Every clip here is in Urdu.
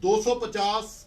250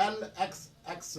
LXX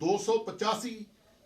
285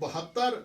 72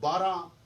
12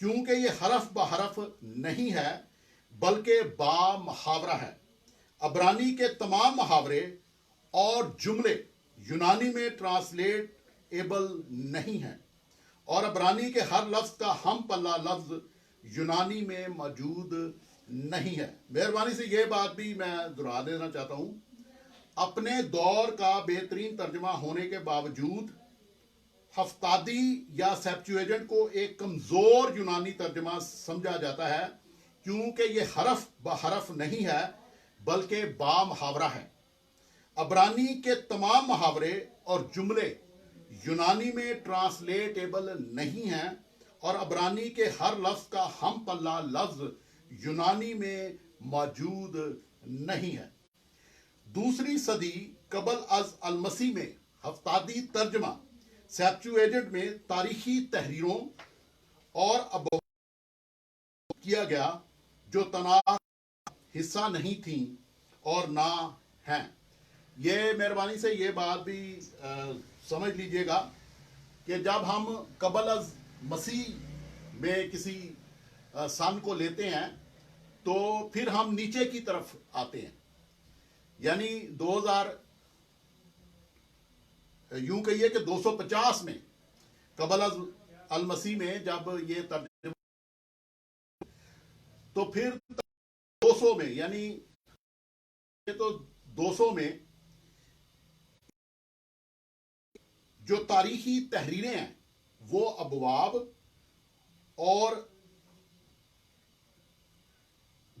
کیونکہ یہ حرف بحرف نہیں ہے بلکہ با محاورہ ہے۔ عبرانی کے تمام محاورے اور جملے یونانی میں ٹرانسلیٹیبل نہیں ہیں، اور عبرانی کے ہر لفظ کا ہم پلہ لفظ یونانی میں موجود نہیں ہے۔ مہربانی سے یہ بات بھی میں دہرا دینا چاہتا ہوں، اپنے دور کا بہترین ترجمہ ہونے کے باوجود ہفتادی یا سیپچویجنٹ کو ایک کمزور یونانی ترجمہ سمجھا جاتا ہے، کیونکہ یہ حرف بحرف نہیں ہے بلکہ با محاورہ ہے۔ عبرانی کے تمام محاورے اور جملے یونانی میں ٹرانسلیٹیبل نہیں ہیں، اور عبرانی کے ہر لفظ کا ہم پلہ لفظ یونانی میں موجود نہیں ہے۔ دوسری صدی قبل از المسیح میں ہفتادی ترجمہ سیپچویجنٹ میں تاریخی تحریروں اور ابواب کیا گیا جو تناخ حصہ نہیں تھیں اور نہ ہیں۔ یہ مہربانی سے یہ بات بھی سمجھ لیجئے گا کہ جب ہم قبل از مسیح میں کسی سن کو لیتے ہیں تو پھر ہم نیچے کی طرف آتے ہیں، یعنی 2000 یوں کہیے کہ 250 میں قبل از المسیح میں جب یہ ترجمہ، تو پھر 200 میں، یعنی یہ تو 200 میں جو تاریخی تحریریں ہیں وہ ابواب اور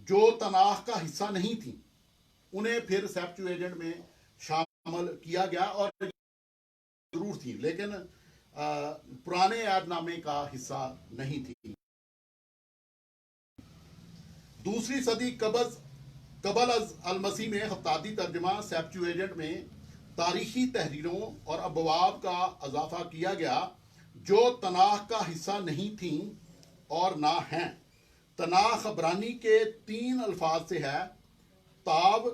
جو تناخ کا حصہ نہیں تھیں انہیں پھر سیپچویجنٹ میں شامل کیا گیا، اور ضرور تھی لیکن پرانے عہد نامے کا حصہ نہیں تھی۔ دوسری صدی قبل از المسیح میں ہفتادی ترجمہ سیپچویجنٹ میں تاریخی تحریروں اور ابواب کا اضافہ کیا گیا جو تناخ کا حصہ نہیں تھیں اور نہ ہیں۔ تناخ عبرانی کے 3 الفاظ سے ہے: تاب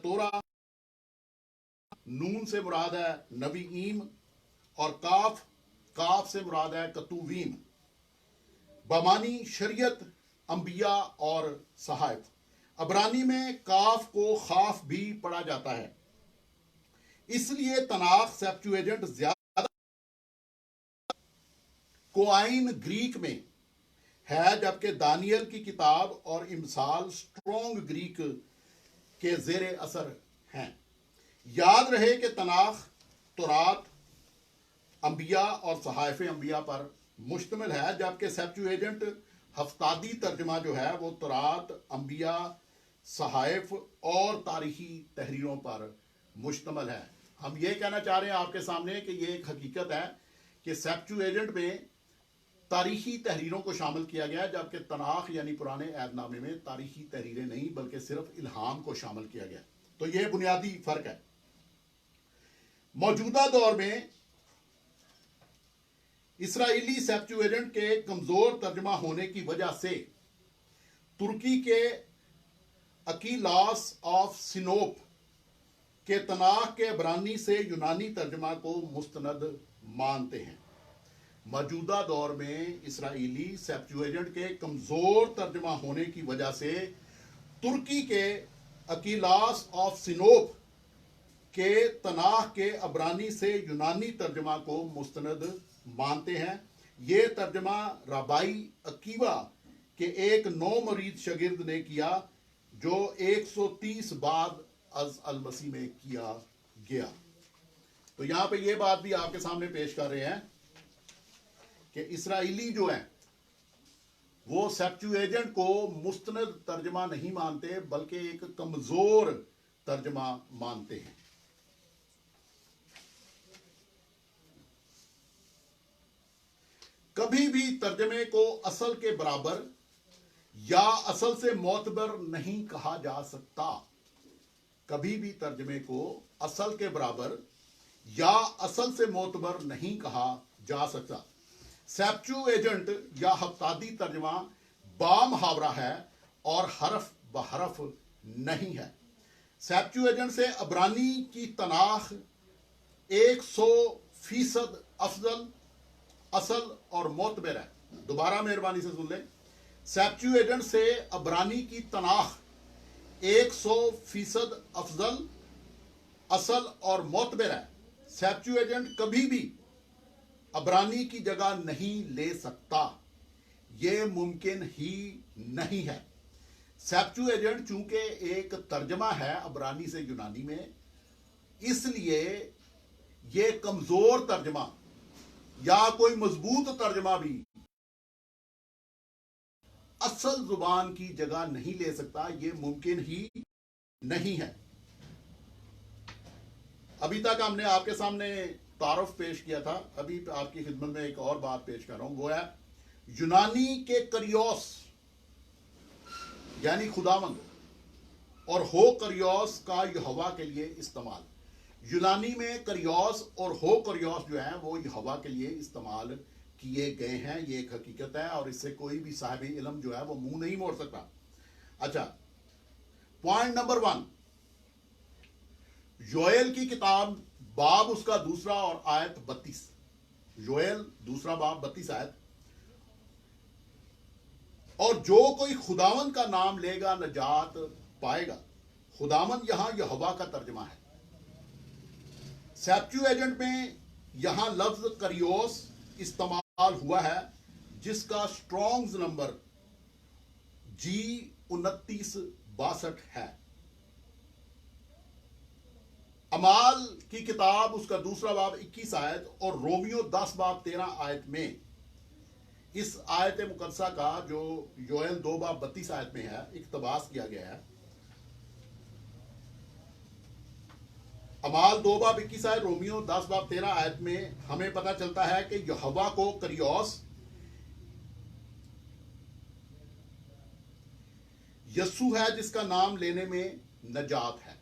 تورا، نون سے مراد ہے نبییم، اور کاف سے مراد ہے کتوویم، بمانی شریعت، انبیاء اور صحائف۔ عبرانی میں کاف کو خاف بھی پڑھا جاتا ہے، اس لیے تناخ سیپچویجنٹ زیادہ کوائن گریک میں ہے، جبکہ دانیل کی کتاب اور امثال سٹرونگ گریک کے زیر اثر ہیں۔ یاد رہے کہ تناخ تورات، انبیاء اور صحائف انبیاء پر مشتمل ہے، جبکہ سیپچویجنٹ ہفتادی ترجمہ جو ہے وہ تورات، انبیاء، صحائف اور تاریخی تحریروں پر مشتمل ہے۔ ہم یہ کہنا چاہ رہے ہیں آپ کے سامنے کہ یہ ایک حقیقت ہے کہ سیپچویجنٹ میں تاریخی تحریروں کو شامل کیا گیا، جبکہ تناخ یعنی پرانے عہد نامے میں تاریخی تحریریں نہیں بلکہ صرف الہام کو شامل کیا گیا۔ تو یہ بنیادی فرق ہے۔ موجودہ دور میں اسرائیلی سیپچویجنٹ کے کمزور ترجمہ ہونے کی وجہ سے ترکی کے اکیلاس آف سینوپ کے تناخ کے عبرانی سے یونانی ترجمہ کو مستند مانتے ہیں۔ موجودہ دور میں اسرائیلی سیپچویجنٹ کے کمزور ترجمہ ہونے کی وجہ سے ترکی کے اکیلاس آف سینوپ کے تناخ کے عبرانی سے یونانی ترجمہ کو مستند مانتے ہیں۔ یہ ترجمہ رابائی عقیبہ کے ایک نو مرید شاگرد نے کیا جو 130 بعد از المسیح میں کیا گیا۔ تو یہاں پہ یہ بات بھی آپ کے سامنے پیش کر رہے ہیں کہ اسرائیلی جو ہیں وہ سیپچویجنٹ کو مستند ترجمہ نہیں مانتے بلکہ ایک کمزور ترجمہ مانتے ہیں۔ کبھی بھی ترجمے کو اصل کے برابر یا اصل سے معتبر نہیں کہا جا سکتا۔ کبھی بھی ترجمے کو اصل کے برابر یا اصل سے معتبر نہیں کہا جا سکتا۔ سیپچویجنٹ یا ہفتادی ترجمہ با محاورہ ہے اور حرف بحرف نہیں ہے۔ سیپچویجنٹ سے عبرانی کی تناخ 100% افضل اصل اور معتبر ہے. دوبارہ مہربانی سے سن لیں. سیپچوئیڈنٹ سے عبرانی کی تناخ 100% افضل، اصل اور معتبر ہے. سیپچوئیڈنٹ کبھی بھی عبرانی کی جگہ نہیں لے سکتا، یہ ممکن ہی نہیں ہے. سیپچوئیڈنٹ چونکہ ایک ترجمہ ہے عبرانی سے یونانی میں، اس لیے یہ کمزور ترجمہ یا کوئی مضبوط ترجمہ بھی اصل زبان کی جگہ نہیں لے سکتا، یہ ممکن ہی نہیں ہے. ابھی تک ہم نے آپ کے سامنے تعارف پیش کیا تھا، ابھی آپ کی خدمت میں ایک اور بات پیش کر رہا ہوں. وہ ہے یونانی کے کریوس یعنی خداوند اور ہو کریوس کا یہوہ کے لیے استعمال. یونانی میں کریوس اور ہو کریوس جو ہیں وہ یہوہ کے لیے استعمال کیے گئے ہیں. یہ ایک حقیقت ہے اور اس سے کوئی بھی صاحب علم جو ہے وہ منہ نہیں موڑ سکتا. اچھا، پوائنٹ نمبر 1، یوئیل کی کتاب باب اس کا دوسرا اور آیت 32. یوئیل دوسرا باب 32 آیت. اور جو کوئی خداوند کا نام لے گا نجات پائے گا. خداوند یہاں یہوہ کا ترجمہ ہے. سیپچوئیڈنٹ میں یہاں لفظ کریوس استعمال ہوا ہے جس کا سٹرونگز نمبر G2962 ہے. اعمال کی کتاب اس کا دوسرا باب 21 آیت اور رومیو 10 باب 13 آیت میں اس آیت مقدسہ کا جو یوئیل 2 باب 32 آیت میں ہے اقتباس کیا گیا ہے. اعمال 2 باب 21 آیت، رومیو 10 باب 13 آیت میں ہمیں پتہ چلتا ہے کہ یہوہ کو کریوس یسوع ہے جس کا نام لینے میں نجات ہے.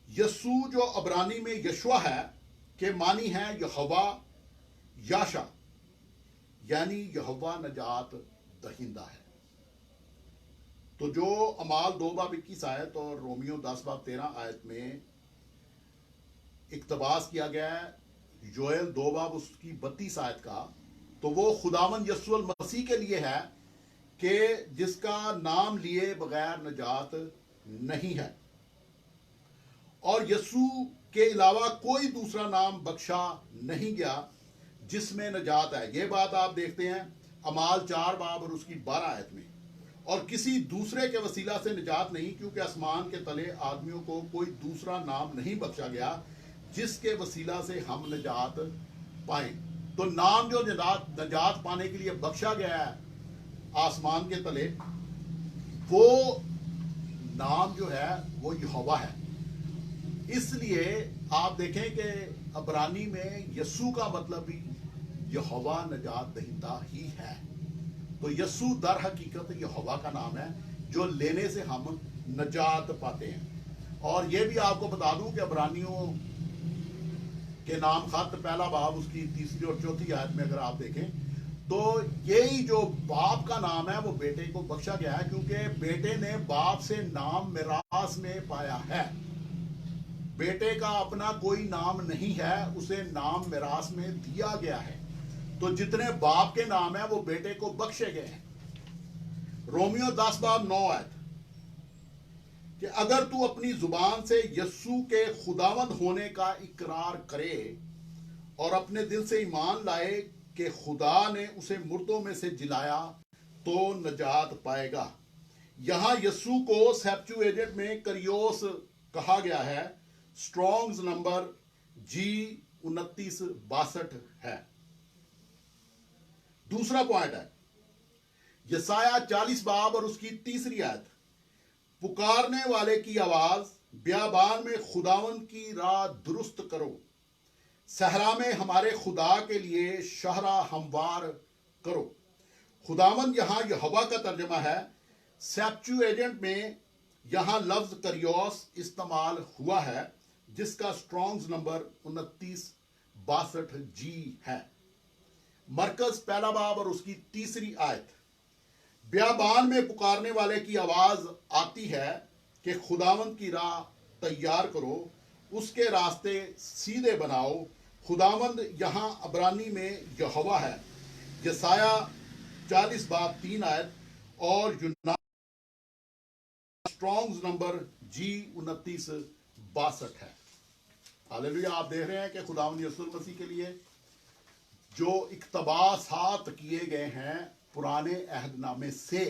یسوع جو عبرانی میں یشوع ہے کہ معنی ہے یہوہ یاشا، یعنی یہوہ نجات دہندہ ہے. تو جو اعمال 2 باب 21 آیت اور رومیو 10 باب 13 آیت میں اقتباس کیا گیا ہے یوئیل 2 باب اس کی 32 آیت کا، تو وہ خداوند یسوع المسیح کے لیے ہے کہ جس کا نام لیے بغیر نجات نہیں ہے. اور یسوع کے علاوہ کوئی دوسرا نام بخشا نہیں گیا جس میں نجات ہے. یہ بات آپ دیکھتے ہیں اعمال 4 باب اور اس کی 12 آیت میں. اور کسی دوسرے کے وسیلہ سے نجات نہیں، کیونکہ آسمان کے تلے آدمیوں کو کوئی دوسرا نام نہیں بخشا گیا جس کے وسیلہ سے ہم نجات پائیں. تو نام جو نجات پانے کے لیے بخشا گیا ہے آسمان کے تلے، وہ نام جو ہے وہ یہوہ ہے. اس لیے آپ دیکھیں کہ عبرانی میں یسوع کا مطلب بھی یہوہ نجات دہندہ ہی ہے. تو یسوع در حقیقت یہوہ کا نام ہے جو لینے سے ہم نجات پاتے ہیں. اور یہ بھی آپ کو بتا دوں کہ عبرانیوں کے نام خط پہلا باب اس کی 3 اور 4 آیت میں اگر آپ دیکھیں تو یہی جو باپ کا نام ہے وہ بیٹے کو بخشا گیا ہے، کیونکہ بیٹے نے باپ سے نام میراث میں پایا ہے. بیٹے کا اپنا کوئی نام نہیں ہے، اسے نام میراث میں دیا گیا ہے. تو جتنے باپ کے نام ہیں وہ بیٹے کو بخشے گئے ہیں. رومیو 10 باب 9 آیت کہ اگر تو اپنی زبان سے یسوع کے خداوند ہونے کا اقرار کرے اور اپنے دل سے ایمان لائے کہ خدا نے اسے مردوں میں سے جلایا تو نجات پائے گا. یہاں یسوع کو سیپچوئیڈنٹ میں کریوس کہا گیا ہے. سٹرونگز نمبر G2962 ہے. دوسرا پوائنٹ ہے یسایہ 40 باب اور اس کی 3 آیت. پکارنے والے کی آواز بیابان میں خداوند کی راہ درست کرو، صحرا میں ہمارے خدا کے لیے شاہراہ ہموار کرو. خداوند یہاں یہوہ کا ترجمہ ہے. سیپچوئیڈنٹ میں یہاں لفظ کریوس استعمال ہوا ہے جس کا سٹرونگز نمبر 2962 ہے. مرکز پہلا باب اور اس کی 3 آیت. بیابان میں پکارنے والے کی آواز آتی ہے کہ خداوند کی راہ تیار کرو، اس کے راستے سیدھے بناؤ. خداوند یہاں عبرانی میں یہوہ ہے، یسایہ 40 باب 3 آیت، اور یونان اسٹرانگز نمبر جی 2962 ہے۔ ہاللیلویہ۔ آپ دیکھ رہے ہیں کہ خداوند یسوع مسیح کے لیے جو اقتباسات کیے گئے ہیں پرانے عہد نامے سے،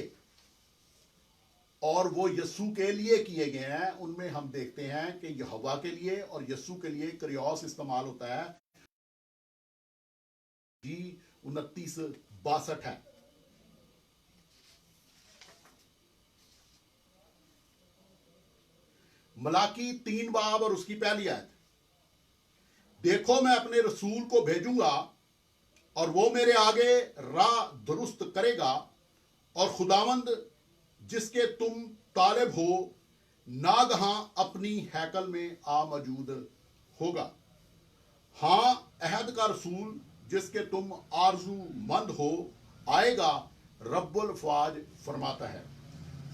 اور وہ یسوع کے لیے کیے گئے ہیں، ان میں ہم دیکھتے ہیں کہ یہوہ کے لیے اور یسوع کے لیے کریوس استعمال ہوتا ہے، جی 2962 ہے۔ ملاکی 3 باب اور اس کی پہلی آیت، دیکھو میں اپنے رسول کو بھیجوں گا اور وہ میرے آگے راہ درست کرے گا، اور خداوند جس کے تم طالب ہو ناگہاں اپنی ہیکل میں آ موجود ہوگا۔ ہاں، عہد کا رسول جس کے تم آرزو مند ہو آئے گا، رب الفواج فرماتا ہے۔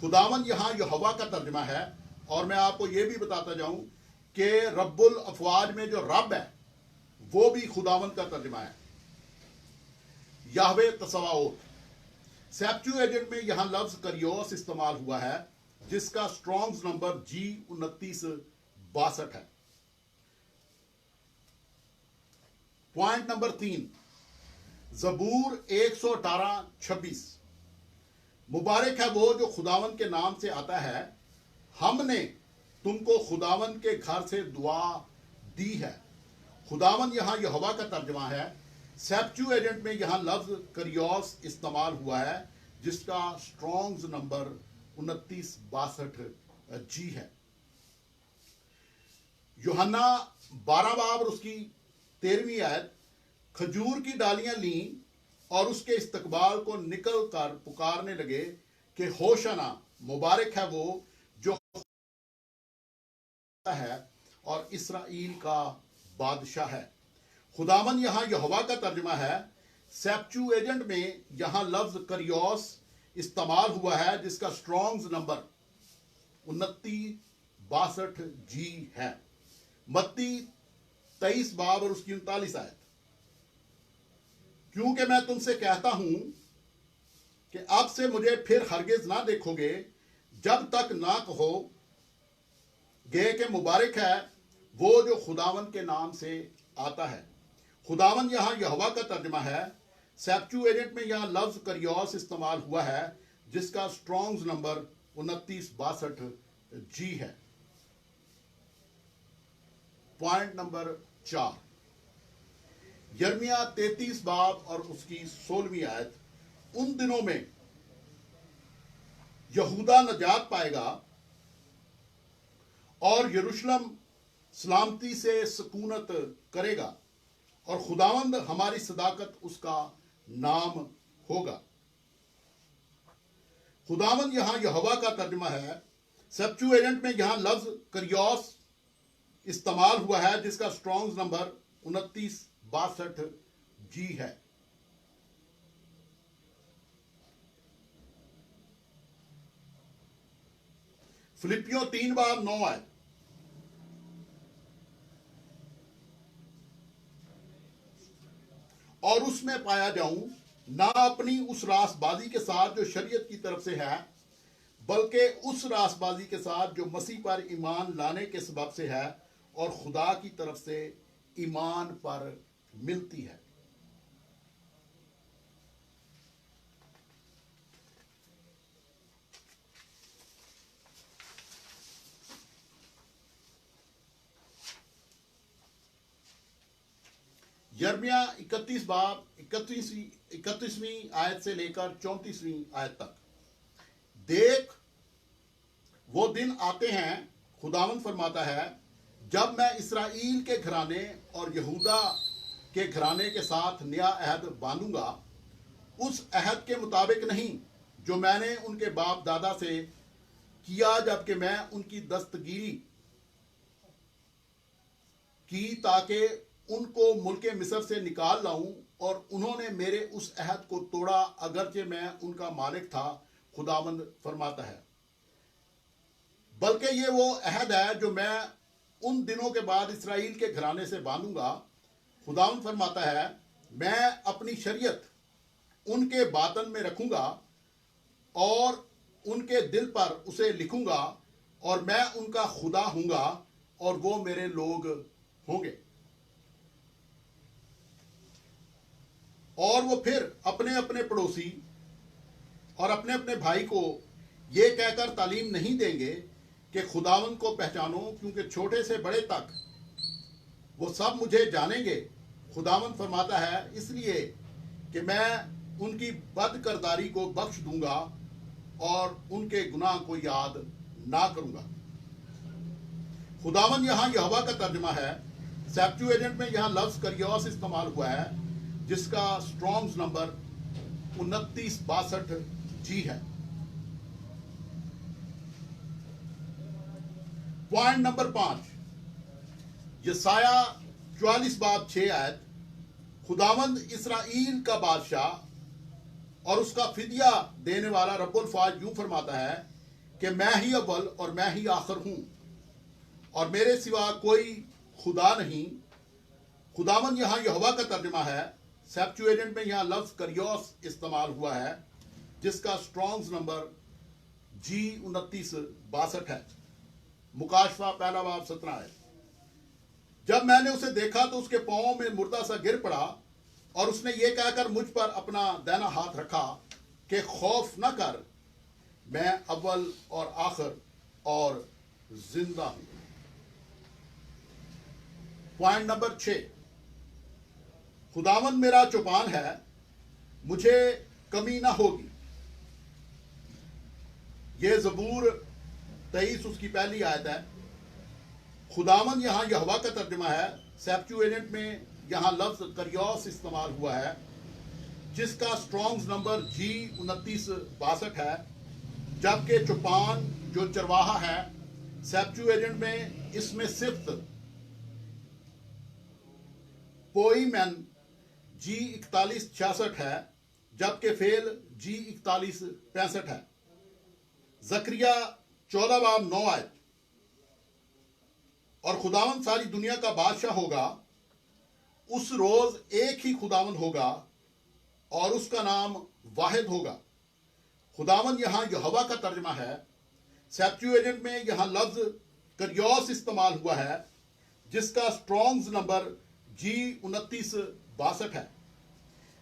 خداوند یہاں یہوہ کا ترجمہ ہے، اور میں آپ کو یہ بھی بتاتا جاؤں کہ رب الافواج میں جو رب ہے وہ بھی خداوند کا ترجمہ ہے، یہوہ تصواوت۔ سیپچو ایجنٹ میں یہاں لفظ کریوس استعمال ہوا ہے، جس کا اسٹرانگز نمبر جی 2962 ہے۔ پوائنٹ نمبر 3، زبور 118:26، مبارک ہے وہ جو خداوند کے نام سے آتا ہے، ہم نے تم کو خداوند کے گھر سے دعا دی ہے۔ خداوند یہاں یہوہ کا ترجمہ ہے۔ سیپچو ایجنٹ میں یہاں لفظ کریوس استعمال ہوا ہے، جس کا اسٹرانگز نمبر 2962 جی ہے۔ یوحنا 12 باب اور اس کی 13ویں آیت، کھجور کی ڈالیاں لیں اور اس کے استقبال کو نکل کر پکارنے لگے کہ ہوشنا، مبارک ہے وہ جو ہے اور اسرائیل کا بادشاہ ہے۔ خداوند یہاں یہوہ کا ترجمہ ہے۔ سیپچو ایجنٹ میں یہاں لفظ کریوس استعمال ہوا ہے، جس کا اسٹرانگز نمبر 2962 جی ہے۔ متی 23 باب اور اس کی 39 آیت، کیونکہ میں تم سے کہتا ہوں کہ اب سے مجھے پھر ہرگز نہ دیکھو گے، جب تک نہ کہو گے کہ مبارک ہے وہ جو خداوند کے نام سے آتا ہے۔ خداوند یہاں یہوہ کا ترجمہ ہے۔ سیپچو ایجنٹ میں یہاں لفظ کریوس استعمال ہوا ہے، جس کا اسٹرانگز نمبر 2962 جی ہے۔ پوائنٹ نمبر 4، یرمیہ 33 باب اور اس کی 16ویں آیت، ان دنوں میں یہودا نجات پائے گا اور یروشلم سلامتی سے سکونت کرے گا، اور خداوند ہماری صداقت اس کا نام ہوگا۔ خداوند یہاں یہوہ کا ترجمہ ہے۔ سیپچو ایجنٹ میں یہاں لفظ کریوس استعمال ہوا ہے، جس کا اسٹرانگز نمبر 2962 جی ہے۔ فلپیوں 3 باب 9 آیت، اور اس میں پایا جاؤں نہ اپنی اس راست بازی کے ساتھ جو شریعت کی طرف سے ہے، بلکہ اس راست بازی کے ساتھ جو مسیح پر ایمان لانے کے سبب سے ہے اور خدا کی طرف سے ایمان پر ملتی ہے۔ یرمیہ 31 باب 31ویں آیت سے لے کر 34ویں آیت تک، دیکھ وہ دن آتے ہیں، خداوند فرماتا ہے، جب میں اسرائیل کے گھرانے اور یہودا کے گھرانے کے ساتھ نیا عہد باندھوں گا، اس عہد کے مطابق نہیں جو میں نے ان کے باپ دادا سے کیا جبکہ میں ان کی دستگیری کی تاکہ ان کو ملک مصر سے نکال لاؤں، اور انہوں نے میرے اس عہد کو توڑا اگرچہ میں ان کا مالک تھا، خداوند فرماتا ہے۔ بلکہ یہ وہ عہد ہے جو میں ان دنوں کے بعد اسرائیل کے گھرانے سے باندھوں گا، خداوند فرماتا ہے میں اپنی شریعت ان کے باطن میں رکھوں گا اور ان کے دل پر اسے لکھوں گا اور میں ان کا خدا ہوں گا اور وہ میرے لوگ ہوں گے. اور وہ پھر اپنے اپنے پڑوسی اور اپنے اپنے بھائی کو یہ کہہ کر تعلیم نہیں دیں گے کہ خداوند کو پہچانو کیونکہ چھوٹے سے بڑے تک وہ سب مجھے جانیں گے. خداوند فرماتا ہے اس لیے کہ میں ان کی بد کرداری کو بخش دوں گا اور ان کے گناہ کو یاد نہ کروں گا. خداوند یہاں یہوہ کا ترجمہ ہے. سیپچوئنٹ میں یہاں لفظ کریوس استعمال ہوا ہے جس کا سٹرونگز نمبر 2962 جی ہے. پوائنٹ نمبر 5 یسایہ 44 باب 6 آیت. خداوند اسرائیل کا بادشاہ اور اس کا فدیہ دینے والا رب الفاظ یوں فرماتا ہے کہ میں ہی اول اور میں ہی آخر ہوں اور میرے سوا کوئی خدا نہیں. خداوند یہاں یہوہ کا ترجمہ ہے. سیپچوئنٹ میں یہاں لفظ کریوس استعمال ہوا ہے جس کا سٹرونگز نمبر جی 2962 ہے. مکاشفہ پہلا باب 17 ہے. جب میں نے اسے دیکھا تو اس کے پاؤں میں مردہ سا گر پڑا اور اس نے یہ کہہ کر مجھ پر اپنا دائنا ہاتھ رکھا کہ خوف نہ کر، میں اول اور آخر اور زندہ ہوں. پوائنٹ نمبر 6 خداوند میرا چوپان ہے، مجھے کمی نہ ہوگی. یہ زبور 23 اس کی پہلی آیت ہے. خداوند یہاں یہوہ کا ترجمہ ہے. سیپچوئنٹ میں یہاں لفظ کریوس استعمال ہوا ہے جس کا سٹرونگز نمبر جی 2962 ہے، جبکہ چوپان جو چرواہا ہے سیپچوئنٹ میں اس میں صفت پوئی مین جی 4166 ہے، جبکہ فعل جی 4165 ہے. زکریا 14 باب 9 آیت. اور خداوند ساری دنیا کا بادشاہ ہوگا. اس روز ایک ہی خداوند ہوگا اور اس کا نام واحد ہوگا. خداوند یہاں یہوہ کا ترجمہ ہے. سیپچوئنٹ میں یہاں لفظ کریوس استعمال ہوا ہے جس کا سٹرونگز نمبر جی 2962 ہے.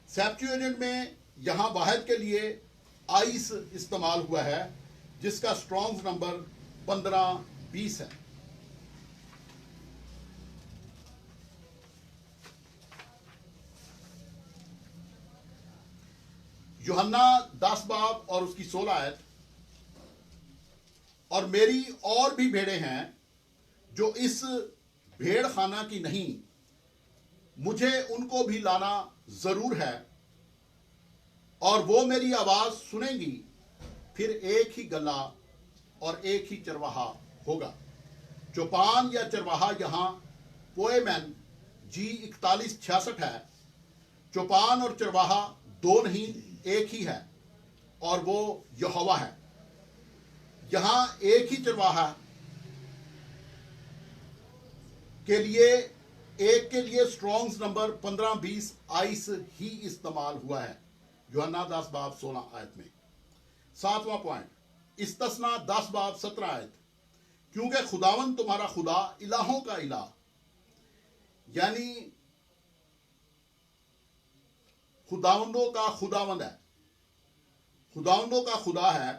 سیپچوئنٹ میں یہاں واحد کے لیے آئس استعمال ہوا ہے جس کا سٹرونگز نمبر 1520 ہے. یوحنا 10 باب اور اس کی 16 آیت. اور میری اور بھی بھیڑیں ہیں جو اس بھیڑ خانہ کی نہیں، مجھے ان کو بھی لانا ضرور ہے اور وہ میری آواز سنیں گی. پھر ایک ہی گلا اور ایک ہی چرواہا ہوگا. چوپان یا چرواہا یہاں پوئے مین جی 4166 ہے. چوپان اور چرواہا دو نہیں ایک ہی ہے اور وہ یہوہ ہے. یہاں ایک ہی چرواہا کے لیے ایک کے لیے سٹرونگز نمبر 1520 آئس ہی استعمال ہوا ہے. یوحنا 10 باب 16 آیت میں. 7واں پوائنٹ استثنا 10 باب 17 آیت. کیونکہ خداوند تمہارا خدا الہوں کا الہ یعنی خداوندوں کا خداوند ہے، خداوندوں کا خدا ہے.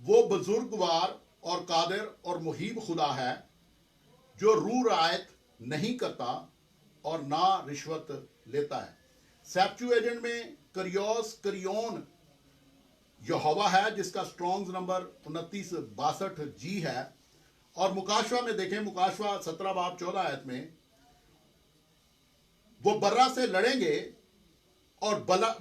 وہ بزرگوار اور قادر اور محیب خدا ہے جو روح رعایت نہیں کرتا اور نہ رشوت لیتا ہے. سیپچوئنٹ میں کریوس کریون یہوہ ہے جس کا سٹرونگز نمبر 2962 جی ہے. اور مکاشفہ میں دیکھیں، مکاشفہ 17 باب 14 آیت میں وہ برا سے لڑیں گے اور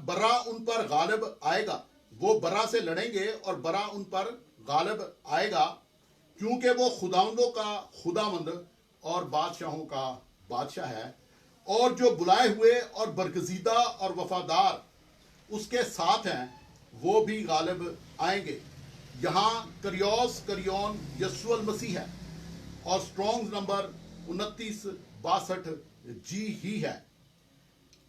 برا ان پر غالب آئے گا. وہ برا سے لڑیں گے اور برا ان پر غالب آئے گا کیونکہ وہ خداوندوں کا خداوند اور بادشاہوں کا بادشاہ ہے. اور جو بلائے ہوئے اور برگزیدہ اور وفادار اس کے ساتھ ہیں وہ بھی غالب آئیں گے. یہاں کریوس کریون یسوع المسیح ہے اور سٹرونگز نمبر 2962 جی ہی ہے.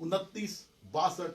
2962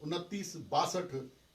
2962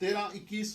1321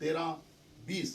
1320।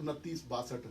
2962